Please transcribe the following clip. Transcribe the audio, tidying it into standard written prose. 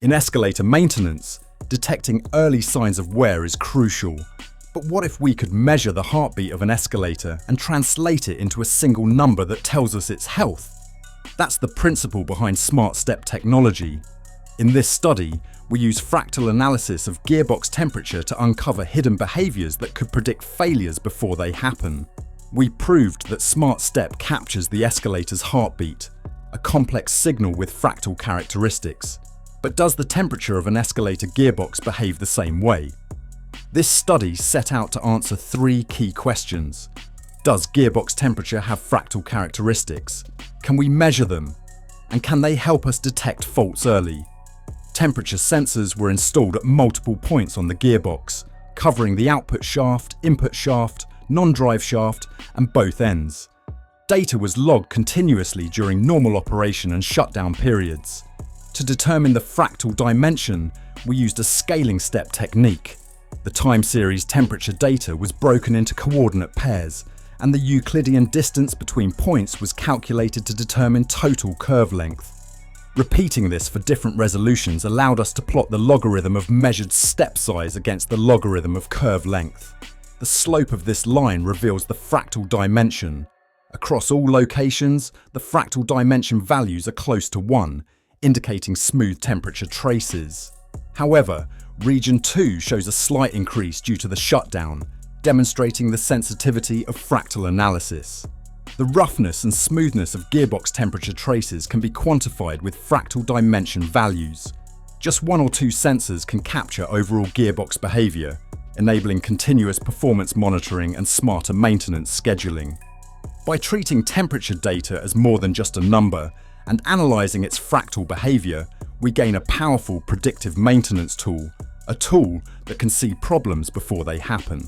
In escalator maintenance, detecting early signs of wear is crucial. But what if we could measure the heartbeat of an escalator and translate it into a single number that tells us its health? That's the principle behind smart step technology. In this study, we use fractal analysis of gearbox temperature to uncover hidden behaviours that could predict failures before they happen. We proved that smart step captures the escalator's heartbeat, a complex signal with fractal characteristics. But does the temperature of an escalator gearbox behave the same way? This study set out to answer three key questions. Does gearbox temperature have fractal characteristics? Can we measure them? And can they help us detect faults early? Temperature sensors were installed at multiple points on the gearbox, covering the output shaft, input shaft, non-drive shaft, and both ends. Data was logged continuously during normal operation and shutdown periods. To determine the fractal dimension, we used a scaling step technique. The time series temperature data was broken into coordinate pairs, and the Euclidean distance between points was calculated to determine total curve length. Repeating this for different resolutions allowed us to plot the logarithm of measured step size against the logarithm of curve length. The slope of this line reveals the fractal dimension. Across all locations, the fractal dimension values are close to 1, indicating smooth temperature traces. However, Region 2 shows a slight increase due to the shutdown, demonstrating the sensitivity of fractal analysis. The roughness and smoothness of gearbox temperature traces can be quantified with fractal dimension values. Just one or two sensors can capture overall gearbox behaviour, enabling continuous performance monitoring and smarter maintenance scheduling. By treating temperature data as more than just a number and analysing its fractal behaviour, we gain a powerful predictive maintenance tool, a tool that can see problems before they happen.